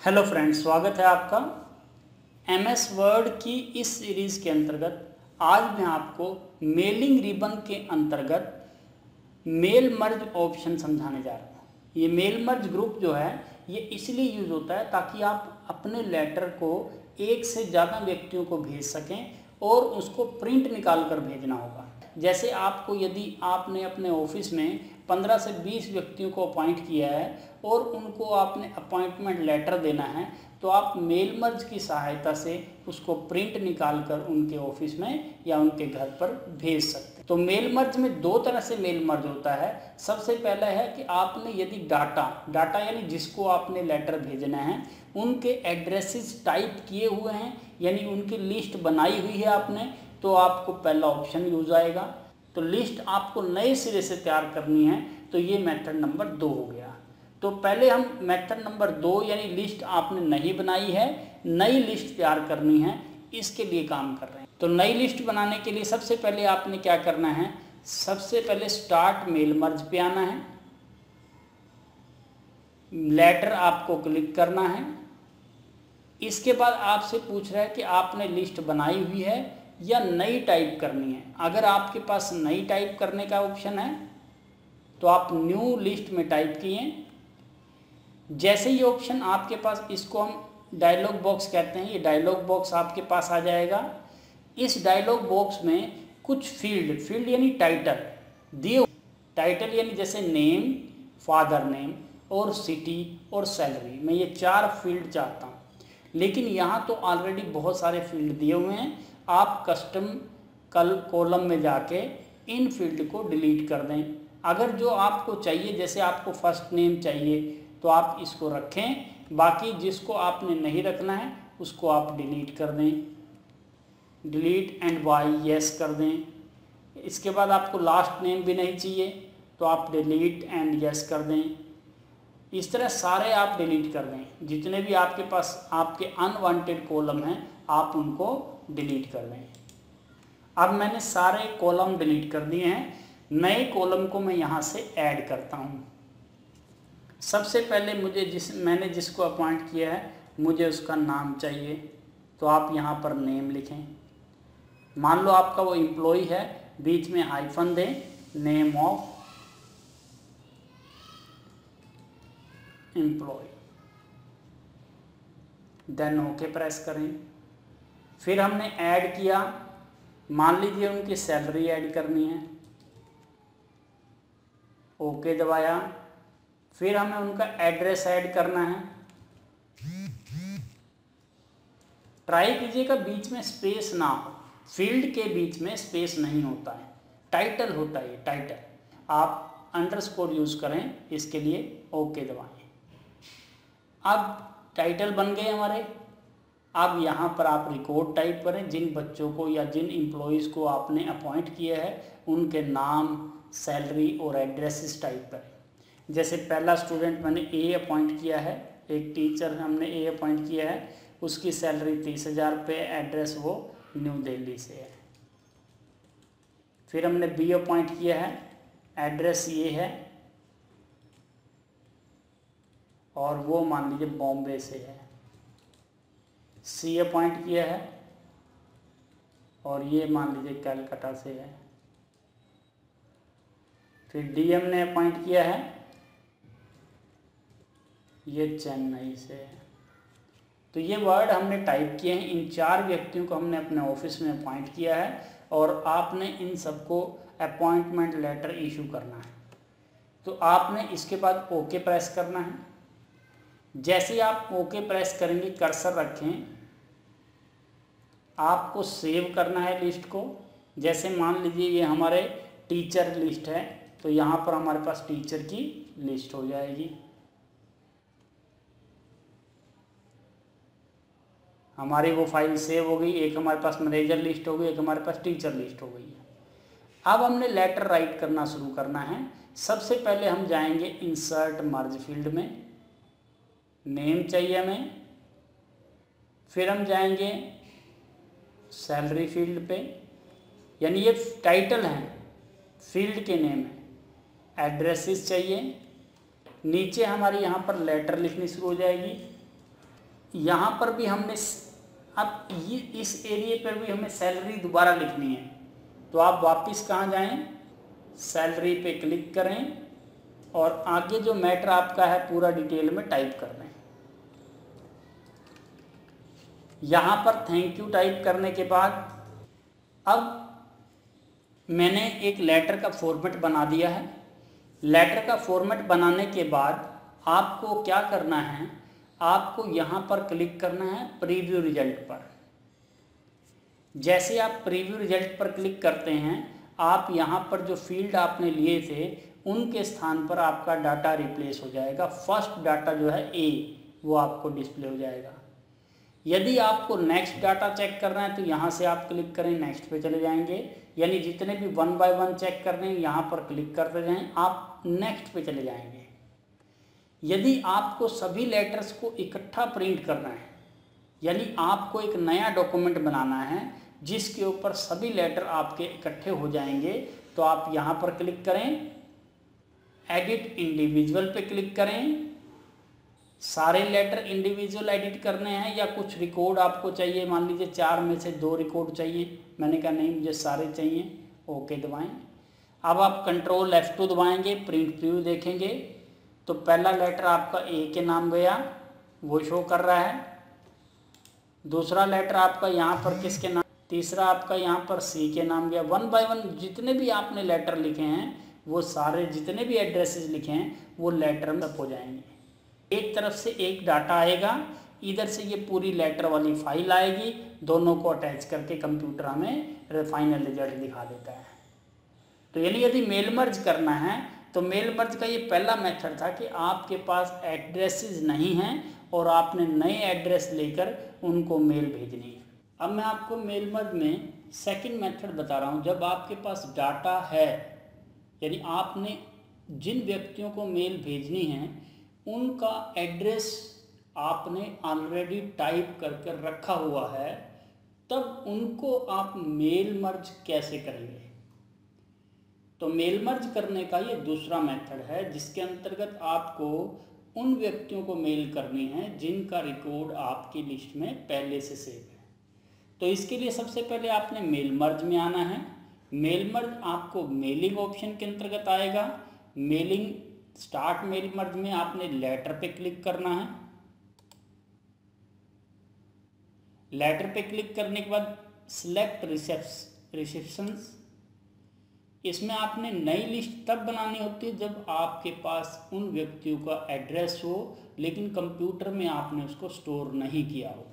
Hello friends, स्वागत है आपका एमएस वर्ड की इस सीरीज़ के अंतर्गत। आज मैं आपको मेलिंग रिबन के अंतर्गत मेल मर्ज ऑप्शन समझाने जा रहा हूँ। ये मेल मर्ज ग्रुप जो है ये इसलिए यूज़ होता है ताकि आप अपने लेटर को एक से ज़्यादा व्यक्तियों को भेज सकें और उसको प्रिंट निकाल कर भेजना होगा। जैसे आपको यदि आपने अपने ऑफिस में 15 से 20 व्यक्तियों को अपॉइंट किया है और उनको आपने अपॉइंटमेंट लेटर देना है, तो आप मेल मर्ज की सहायता से उसको प्रिंट निकाल कर उनके ऑफिस में या उनके घर पर भेज सकते हैं। तो मेल मर्ज में दो तरह से मेल मर्ज होता है। सबसे पहला है कि आपने यदि डाटा यानी जिसको आपने लेटर भेजना है उनके एड्रेसेस टाइप किए हुए हैं, यानी उनकी लिस्ट बनाई हुई है आपने, तो आपको पहला ऑप्शन यूज आएगा। तो लिस्ट आपको नए सिरे से तैयार करनी है, तो ये मेथड नंबर 2 हो गया। तो पहले हम मेथड नंबर 2 यानी लिस्ट आपने नहीं बनाई है, नई लिस्ट तैयार करनी है, इसके लिए काम कर रहे हैं। तो नई लिस्ट बनाने के लिए सबसे पहले आपने क्या करना है, सबसे पहले स्टार्ट मेल मर्ज पे आना है, लेटर आपको क्लिक करना है। इसके बाद आपसे पूछ रहा है कि आपने लिस्ट बनाई हुई है या नई टाइप करनी है। अगर आपके पास नई टाइप करने का ऑप्शन है तो आप न्यू लिस्ट में टाइप किए। जैसे ये ऑप्शन आपके पास, इसको हम डायलॉग बॉक्स कहते हैं, ये डायलॉग बॉक्स आपके पास आ जाएगा। इस डायलॉग बॉक्स में कुछ फील्ड यानी टाइटल दिए, टाइटल यानी जैसे नेम, फादर नेम और सिटी और सैलरी, मैं ये 4 फील्ड चाहता हूँ। लेकिन यहाँ तो ऑलरेडी बहुत सारे फील्ड दिए हुए हैं। आप कस्टम कॉलम में जाके इन फील्ड को डिलीट कर दें। अगर जो आपको चाहिए, जैसे आपको फर्स्ट नेम चाहिए तो आप इसको रखें, बाकी जिसको आपने नहीं रखना है उसको आप डिलीट कर दें, डिलीट एंड बाय यस कर दें। इसके बाद आपको लास्ट नेम भी नहीं चाहिए तो आप डिलीट एंड यस कर दें। इस तरह सारे आप डिलीट कर दें। जितने भी आपके पास आपके अनवांटेड कॉलम हैं आप उनको डिलीट कर दें। अब मैंने सारे कॉलम डिलीट कर दिए हैं। नए कॉलम को मैं यहाँ से ऐड करता हूँ। सबसे पहले मैंने जिसको अपॉइंट किया है मुझे उसका नाम चाहिए, तो आप यहाँ पर नेम लिखें। मान लो आपका वो एम्प्लॉय है, बीच में हाइफन दें, name of employ, then okay press करें। फिर हमने ऐड किया, मान लीजिए उनकी सैलरी ऐड करनी है, ओके दबाया। फिर हमें उनका एड्रेस ऐड करना है। ट्राई कीजिएगा बीच में स्पेस ना हो, फील्ड के बीच में स्पेस नहीं होता है, टाइटल होता है, टाइटल आप अंडरस्कोर यूज करें इसके लिए, ओके दबाएं। अब टाइटल बन गए हमारे। अब यहाँ पर आप रिकॉर्ड टाइप करें, जिन बच्चों को या जिन एम्प्लॉयज़ को आपने अपॉइंट किया है उनके नाम, सैलरी और एड्रेसेस टाइप करें। जैसे पहला स्टूडेंट मैंने ए अपॉइंट किया है, एक टीचर हमने ए अपॉइंट किया है, उसकी सैलरी 30,000 रुपये, एड्रेस वो न्यू दिल्ली से है। फिर हमने बी अपॉइंट किया है, एड्रेस ये है और वो मान लीजिए बॉम्बे से है। सी अपॉइंट किया है और ये मान लीजिए कलकत्ता से है। फिर डी हमने अपॉइंट किया है, ये चेन्नई से है। तो ये वर्ड हमने टाइप किए हैं। इन 4 व्यक्तियों को हमने अपने ऑफिस में अपॉइंट किया है और आपने इन सबको अपॉइंटमेंट लेटर इशू करना है। तो आपने इसके बाद ओके प्रेस करना है। जैसे ही आप ओके प्रेस करेंगे, कर्सर रखें, आपको सेव करना है लिस्ट को। जैसे मान लीजिए ये हमारे टीचर लिस्ट है, तो यहाँ पर हमारे पास टीचर की लिस्ट हो जाएगी। हमारी वो फाइल सेव हो गई, एक हमारे पास मैनेजर लिस्ट हो गई, एक हमारे पास टीचर लिस्ट हो गई है। अब हमने लेटर राइट करना शुरू करना है। सबसे पहले हम जाएंगे इंसर्ट मर्ज फील्ड में, नेम चाहिए हमें। फिर हम जाएंगे सैलरी फील्ड पे, यानी ये टाइटल हैं, फील्ड के नेम है। एड्रेसेस चाहिए, नीचे हमारी यहाँ पर लेटर लिखनी शुरू हो जाएगी, यहाँ पर भी हमने अब ये इस एरिया पर भी हमें सैलरी दोबारा लिखनी है। तो आप वापस कहाँ जाएं, सैलरी पे क्लिक करें और आगे जो मैटर आपका है पूरा डिटेल में टाइप कर दें। यहाँ पर थैंक यू टाइप करने के बाद अब मैंने एक लेटर का फॉर्मेट बना दिया है। लेटर का फॉर्मेट बनाने के बाद आपको क्या करना है, आपको यहाँ पर क्लिक करना है प्रीव्यू रिजल्ट पर। जैसे आप प्रीव्यू रिजल्ट पर क्लिक करते हैं, आप यहाँ पर जो फील्ड आपने लिए थे उनके स्थान पर आपका डाटा रिप्लेस हो जाएगा। फर्स्ट डाटा जो है ए वो आपको डिस्प्ले हो जाएगा। यदि आपको नेक्स्ट डाटा चेक करना है तो यहाँ से आप क्लिक करें, नेक्स्ट पे चले जाएंगे। यानी जितने भी 1 बाय 1 चेक करने हैं यहाँ पर क्लिक करते जाएं, आप नेक्स्ट पे चले जाएंगे। यदि आपको सभी लेटर्स को इकट्ठा प्रिंट करना है, यानी आपको एक नया डॉक्यूमेंट बनाना है जिसके ऊपर सभी लेटर आपके इकट्ठे हो जाएंगे, तो आप यहाँ पर क्लिक करें, एडिट इंडिविजुअल पे क्लिक करें। सारे लेटर इंडिविजुअल एडिट करने हैं या कुछ रिकॉर्ड आपको चाहिए, मान लीजिए 4 में से 2 रिकॉर्ड चाहिए, मैंने कहा नहीं मुझे सारे चाहिए, ओके दबाएं। अब आप कंट्रोल F2 दबाएंगे, प्रिंट प्रीव्यू देखेंगे तो पहला लेटर आपका ए के नाम गया, वो शो कर रहा है। दूसरा लेटर आपका यहाँ पर किसके नाम, तीसरा आपका यहाँ पर सी के नाम गया। 1 बाय 1 जितने भी आपने लेटर लिखे हैं वो सारे जितने भी एड्रेसेस लिखे हैं वो लेटर में हो जाएंगे। एक तरफ से एक डाटा आएगा, इधर से ये पूरी लेटर वाली फाइल आएगी, दोनों को अटैच करके कंप्यूटर हमें फाइनल रिजल्ट दिखा देता है। तो यानी यदि मेल मर्ज करना है तो मेल मर्ज का ये पहला मेथड था कि आपके पास एड्रेसेस नहीं हैं और आपने नए एड्रेस लेकर उनको मेल भेजनी है। अब मैं आपको मेल मर्ज में सेकंड मेथड बता रहा हूँ। जब आपके पास डाटा है, यानी आपने जिन व्यक्तियों को मेल भेजनी है उनका एड्रेस आपने ऑलरेडी टाइप कर रखा हुआ है, तब उनको आप मेल मर्ज कैसे करेंगे। तो मेल मर्ज करने का ये दूसरा मेथड है जिसके अंतर्गत आपको उन व्यक्तियों को मेल करनी है जिनका रिकॉर्ड आपकी लिस्ट में पहले से सेव है। तो इसके लिए सबसे पहले आपने मेल मर्ज में आना है। मेल मर्ज आपको मेलिंग ऑप्शन के अंतर्गत आएगा। मेलिंग स्टार्ट मेल मर्ज में आपने लेटर पे क्लिक करना है। लेटर पे क्लिक करने के बाद सिलेक्ट रिसेप्शंस, इसमें आपने नई लिस्ट तब बनानी होती है जब आपके पास उन व्यक्तियों का एड्रेस हो लेकिन कंप्यूटर में आपने उसको स्टोर नहीं किया हो।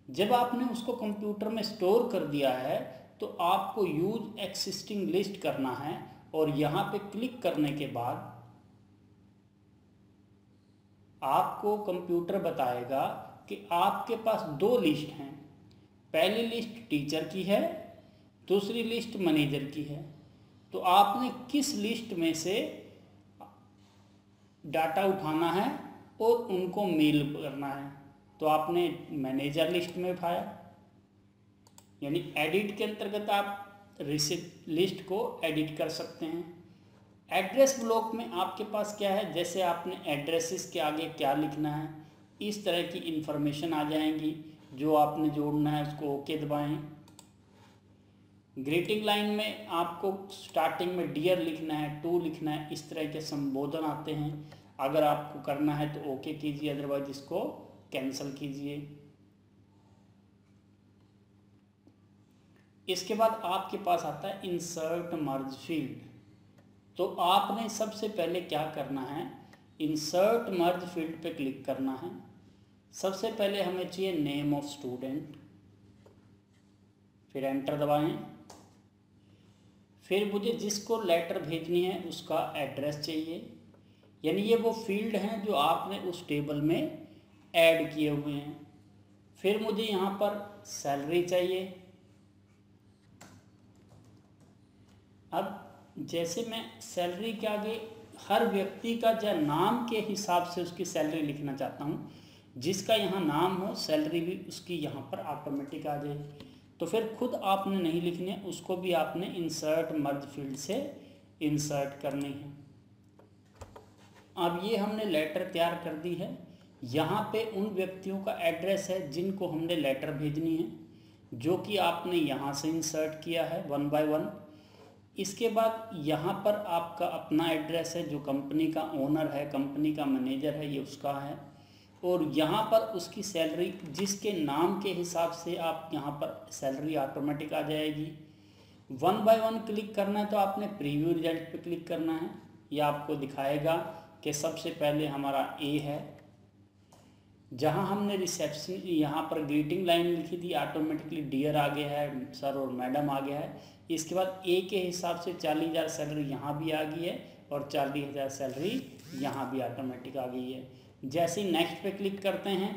जब आपने उसको कंप्यूटर में स्टोर कर दिया है तो आपको यूज एक्सिस्टिंग लिस्ट करना है और यहाँ पे क्लिक करने के बाद आपको कंप्यूटर बताएगा कि आपके पास 2 लिस्ट हैं। पहली लिस्ट टीचर की है, दूसरी लिस्ट मैनेजर की है। तो आपने किस लिस्ट में से डाटा उठाना है और उनको मेल करना है। तो आपने मैनेजर लिस्ट में उठाया, यानी एडिट के अंतर्गत आप लिस्ट को एडिट कर सकते हैं। एड्रेस ब्लॉक में आपके पास क्या है, जैसे आपने एड्रेसेस के आगे क्या लिखना है इस तरह की इंफॉर्मेशन आ जाएंगी। जो आपने जोड़ना है उसको ओके दबाएं। ग्रीटिंग लाइन में आपको स्टार्टिंग में डियर लिखना है, टू लिखना है, इस तरह के संबोधन आते हैं। अगर आपको करना है तो ओके कीजिए, अदरवाइज इसको कैंसिल कीजिए। इसके बाद आपके पास आता है इंसर्ट मर्ज फील्ड। तो आपने सबसे पहले क्या करना है, इंसर्ट मर्ज फील्ड पे क्लिक करना है। सबसे पहले हमें चाहिए नेम ऑफ स्टूडेंट, फिर एंटर दबाएं। फिर मुझे जिसको लेटर भेजनी है उसका एड्रेस चाहिए, यानी ये वो फील्ड हैं जो आपने उस टेबल में ऐड किए हुए हैं। फिर मुझे यहाँ पर सैलरी चाहिए। अब जैसे मैं सैलरी के आगे हर व्यक्ति का जो नाम के हिसाब से उसकी सैलरी लिखना चाहता हूँ, जिसका यहाँ नाम हो सैलरी भी उसकी यहाँ पर ऑटोमेटिक आ जाए। तो फिर खुद आपने नहीं लिखनी है, उसको भी आपने इंसर्ट मर्ज फील्ड से इंसर्ट करनी है। अब ये हमने लेटर तैयार कर दी है। यहाँ पे उन व्यक्तियों का एड्रेस है जिनको हमने लेटर भेजनी है, जो कि आपने यहाँ से इंसर्ट किया है 1 बाय 1। इसके बाद यहाँ पर आपका अपना एड्रेस है, जो कंपनी का ओनर है, कंपनी का मैनेजर है, ये उसका है। और यहाँ पर उसकी सैलरी जिसके नाम के हिसाब से आप यहाँ पर सैलरी ऑटोमेटिक आ जाएगी। 1 बाय 1 क्लिक करना है तो आपने प्रीव्यू रिजल्ट पे क्लिक करना है। ये आपको दिखाएगा कि सबसे पहले हमारा ए है, जहाँ हमने रिसेप्शन यहाँ पर ग्रीटिंग लाइन लिखी थी, ऑटोमेटिकली डियर आ गया है, सर और मैडम आ गया है। इसके बाद ए के हिसाब से 40,000 सैलरी यहाँ भी आ गई है और 40,000 सैलरी यहाँ भी ऑटोमेटिक आ गई है। जैसे ही नेक्स्ट पे क्लिक करते हैं,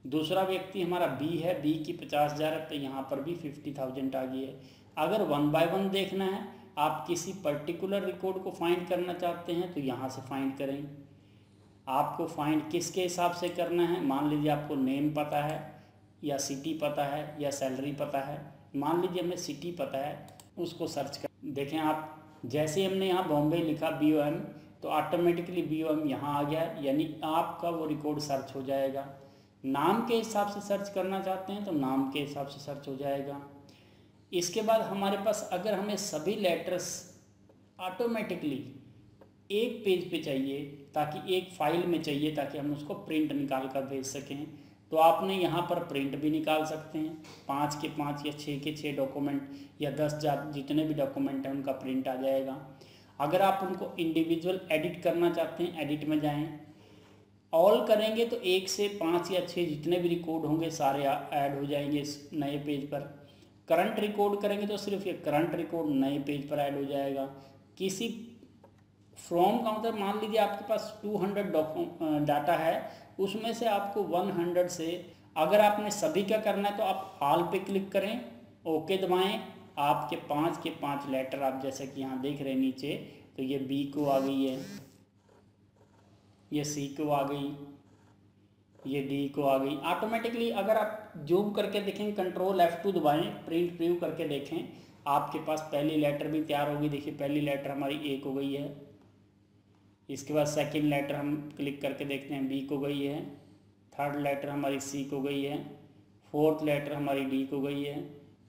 दूसरा व्यक्ति हमारा बी है, बी की 50,000 है, तो यहाँ पर भी 50,000 आ गई है। अगर 1 बाय 1 देखना है, आप किसी पर्टिकुलर रिकॉर्ड को फाइंड करना चाहते हैं तो यहाँ से फाइंड करें। आपको फाइंड किसके हिसाब से करना है, मान लीजिए आपको नेम पता है या सिटी पता है या सैलरी पता है। मान लीजिए हमें सिटी पता है, उसको सर्च कर देखें आप। जैसे हमने यहाँ बॉम्बे लिखा BOM, तो ऑटोमेटिकली BOM यहाँ आ गया, यानी आपका वो रिकॉर्ड सर्च हो जाएगा। नाम के हिसाब से सर्च करना चाहते हैं तो नाम के हिसाब से सर्च हो जाएगा। इसके बाद हमारे पास अगर हमें सभी लेटर्स ऑटोमेटिकली एक पेज पे चाहिए, ताकि एक फाइल में चाहिए, ताकि हम उसको प्रिंट निकाल कर भेज सकें, तो आपने यहाँ पर प्रिंट भी निकाल सकते हैं। 5 के 5 या 6 के 6 डॉक्यूमेंट या 10 जितने भी डॉक्यूमेंट हैं उनका प्रिंट आ जाएगा। अगर आप उनको इंडिविजुअल एडिट करना चाहते हैं, एडिट में जाएं, ऑल करेंगे तो 1 से 5 या 6 जितने भी रिकॉर्ड होंगे सारे ऐड हो जाएंगे इस नए पेज पर। करंट रिकॉर्ड करेंगे तो सिर्फ ये करंट रिकॉर्ड नए पेज पर ऐड हो जाएगा। किसी फ्रॉम का मतलब मान लीजिए आपके पास 200 डाटा है, उसमें से आपको 100 से अगर आपने सभी का करना है तो आप ऑल पे क्लिक करें, ओके दबाएं। आपके 5 के 5 लेटर आप जैसे कि यहाँ देख रहे हैं नीचे, तो ये बी को आ गई है, ये सी को आ गई, ये डी को आ गई ऑटोमेटिकली। अगर आप जूम करके देखें, कंट्रोल F2 दबाएं, प्रिंट प्रीव्यू करके देखें, आपके पास पहली लेटर भी तैयार होगी। देखिए पहली लेटर हमारी ए को गई है। इसके बाद सेकंड लेटर हम क्लिक करके देखते हैं, बी को गई है। थर्ड लेटर हमारी सी को गई है। फोर्थ लेटर हमारी डी को गई है।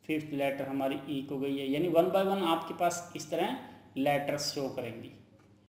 फिफ्थ लेटर हमारी ई को गई है। यानी 1 बाय 1 आपके पास इस तरह लेटर्स शो करेंगी।